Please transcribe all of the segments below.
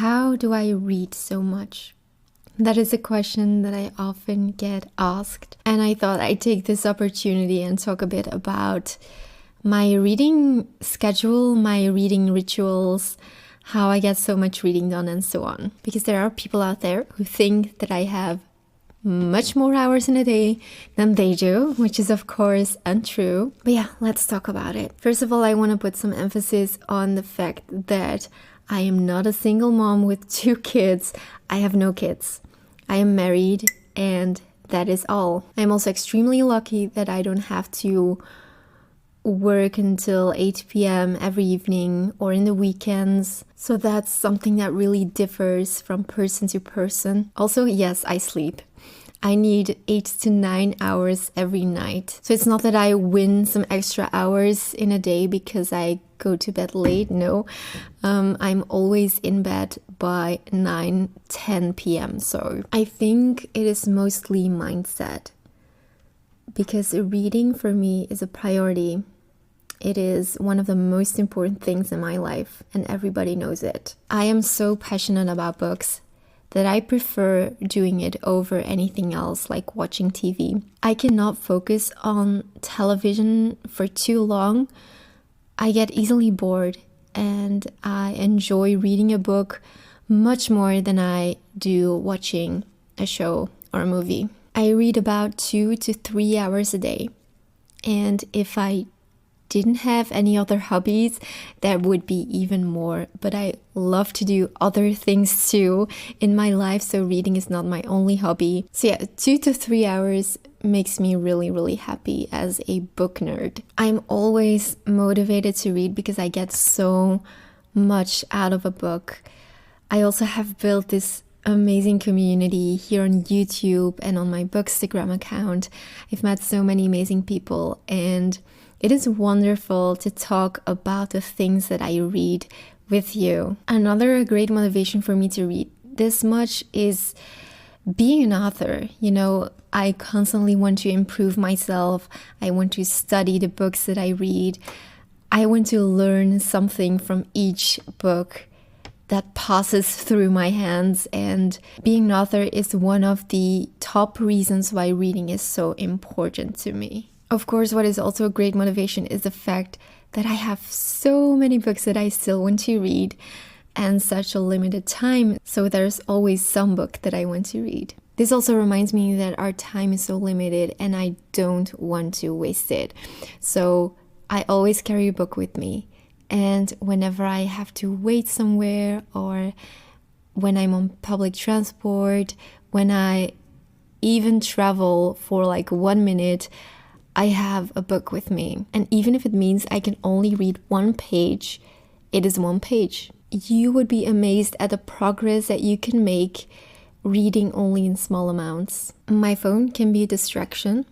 How do I read so much? That is a question that I often get asked, and I thought I'd take this opportunity and talk a bit about my reading schedule, my reading rituals, how I get so much reading done, and so on. Because there are people out there who think that I have much more hours in a day than they do, which is of course untrue. But yeah, let's talk about it. First of all, I want to put some emphasis on the fact that I am not a single mom with 2 kids. I have no kids. I am married, and that is all. I'm also extremely lucky that I don't have to work until 8 p.m. every evening or in the weekends. So that's something that really differs from person to person. Also, yes, I sleep. I need 8 to 9 hours every night. So it's not that I win some extra hours in a day because I go to bed late. No, I'm always in bed by 9-10 p.m. So I think it is mostly mindset, because reading for me is a priority. It is one of the most important things in my life, and everybody knows it. I am so passionate about books that I prefer doing it over anything else, like watching TV. I cannot focus on television for too long. I get easily bored, and I enjoy reading a book much more than I do watching a show or a movie. I read about 2 to 3 hours a day, and if I didn't have any other hobbies, that would be even more. But I love to do other things too in my life, so reading is not my only hobby. So yeah, 2 to 3 hours makes me really, really happy as a book nerd. I'm always motivated to read because I get so much out of a book. I also have built this amazing community here on YouTube and on my Bookstagram account. I've met so many amazing people, and it is wonderful to talk about the things that I read with you. Another great motivation for me to read this much is being an author. You know, I constantly want to improve myself. I want to study the books that I read. I want to learn something from each book that passes through my hands, and being an author is one of the top reasons why reading is so important to me. Of course, what is also a great motivation is the fact that I have so many books that I still want to read and such a limited time. So there's always some book that I want to read. This also reminds me that our time is so limited and I don't want to waste it. So I always carry a book with me. And whenever I have to wait somewhere, or when I'm on public transport, when I even travel for like 1 minute, I have a book with me. And even if it means I can only read 1 page, it is 1 page. You would be amazed at the progress that you can make reading only in small amounts. My phone can be a distraction,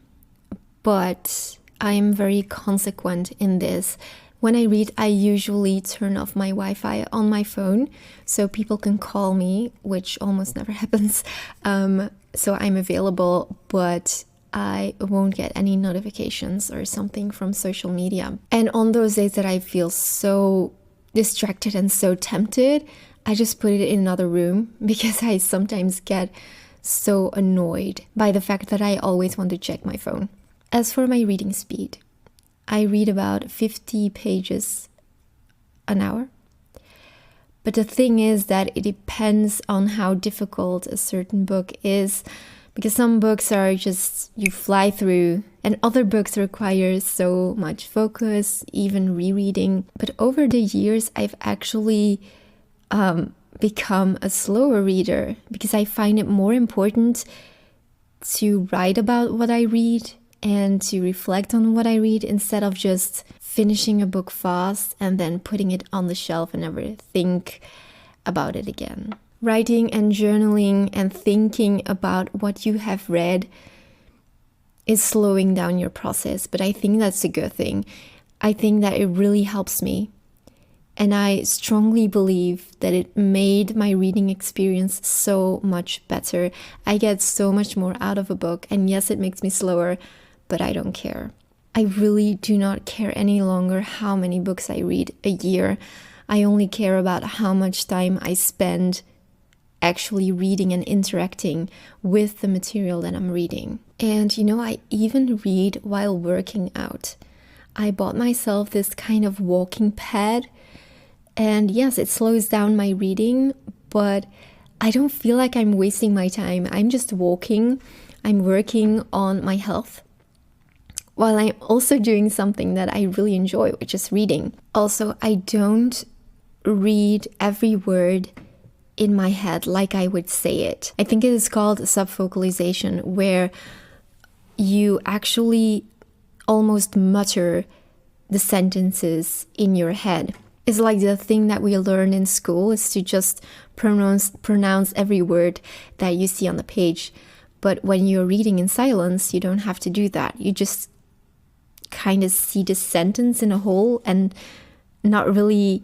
but I am very consequent in this. When I read, I usually turn off my Wi-Fi on my phone so people can call me, which almost never happens. So I'm available, but I won't get any notifications or something from social media. And on those days that I feel so distracted and so tempted, I just put it in another room, because I sometimes get so annoyed by the fact that I always want to check my phone. As for my reading speed, I read about 50 pages an hour. But the thing is that it depends on how difficult a certain book is, because some books are just you fly through, and other books require so much focus, even rereading. But over the years, I've actually become a slower reader, because I find it more important to write about what I read and to reflect on what I read, instead of just finishing a book fast and then putting it on the shelf and never think about it again. Writing and journaling and thinking about what you have read is slowing down your process, but I think that's a good thing. I think that it really helps me. And I strongly believe that it made my reading experience so much better. I get so much more out of a book, and yes, it makes me slower, but I don't care. I really do not care any longer how many books I read a year. I only care about how much time I spend actually reading and interacting with the material that I'm reading. And I even read while working out. I bought myself this kind of walking pad, and yes, it slows down my reading, but I don't feel like I'm wasting my time. I'm just walking. I'm working on my health while I'm also doing something that I really enjoy, which is reading. Also, I don't read every word in my head like I would say it. I think it is called subvocalization, where you actually almost mutter the sentences in your head. It's like the thing that we learn in school is to just pronounce every word that you see on the page. But when you're reading in silence, you don't have to do that. You just kind of see the sentence in a whole and not really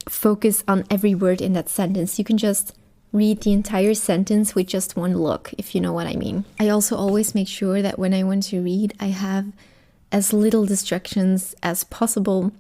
focus on every word in that sentence. You can just read the entire sentence with just one look, if you know what I mean. I also always make sure that when I want to read, I have as little distractions as possible,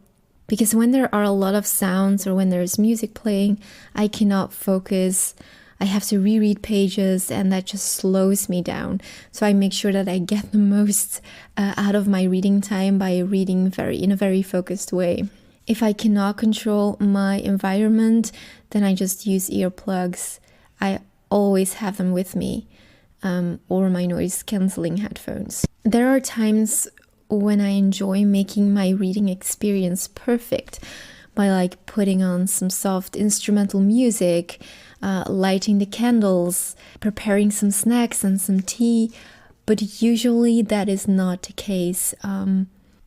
because when there are a lot of sounds or when there's music playing, I cannot focus. I have to reread pages, and that just slows me down. So I make sure that I get the most out of my reading time by reading in a very focused way. If I cannot control my environment, then I just use earplugs. I always have them with me, or my noise cancelling headphones. There are times when I enjoy making my reading experience perfect by putting on some soft instrumental music, lighting the candles, preparing some snacks and some tea, but usually that is not the case.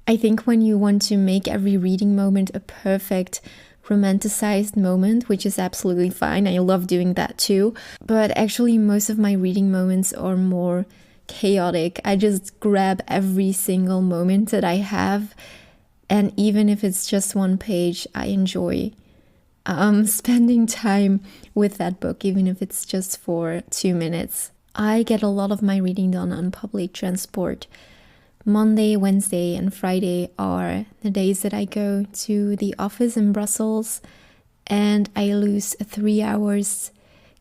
I think when you want to make every reading moment a perfect romanticized moment, which is absolutely fine, I love doing that too, but actually most of my reading moments are more chaotic. I just grab every single moment that I have, and even if it's just one page, I enjoy spending time with that book, even if it's just for 2 minutes. I get a lot of my reading done on public transport. Monday, Wednesday, and Friday are the days that I go to the office in Brussels, and I lose 3 hours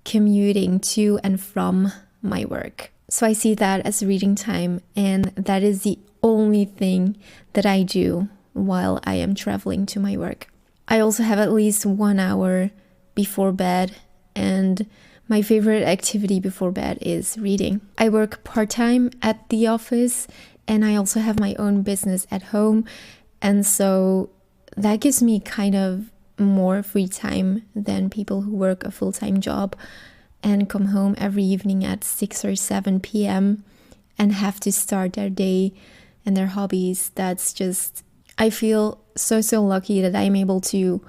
commuting to and from my work. So I see that as reading time, and that is the only thing that I do while I am traveling to my work. I also have at least 1 hour before bed, and my favorite activity before bed is reading. I work part-time at the office, and I also have my own business at home, and so that gives me kind of more free time than people who work a full-time job and come home every evening at 6 or 7 p.m. and have to start their day and their hobbies. That's just, I feel so lucky that I'm able to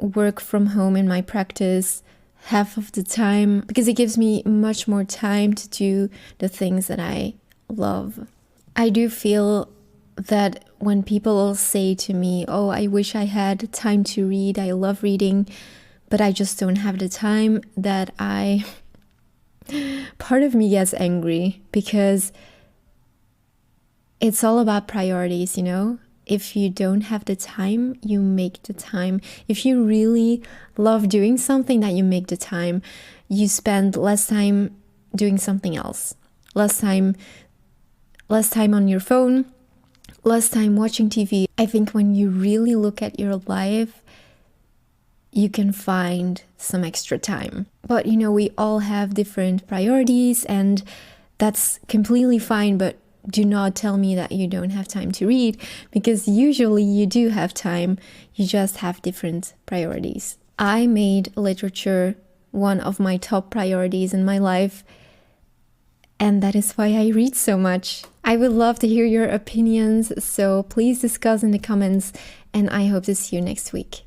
work from home in my practice half of the time, because it gives me much more time to do the things that I love. I do feel that when people say to me, oh, I wish I had time to read, I love reading, but I just don't have the time, that part of me gets angry, because it's all about priorities, If you don't have the time, you make the time. If you really love doing something, that you make the time. You spend less time doing something else. Less time on your phone, less time watching TV. I think when you really look at your life, you can find some extra time. But we all have different priorities, and that's completely fine, but do not tell me that you don't have time to read, because usually you do have time, you just have different priorities. I made literature one of my top priorities in my life, and that is why I read so much. I would love to hear your opinions, so please discuss in the comments, and I hope to see you next week.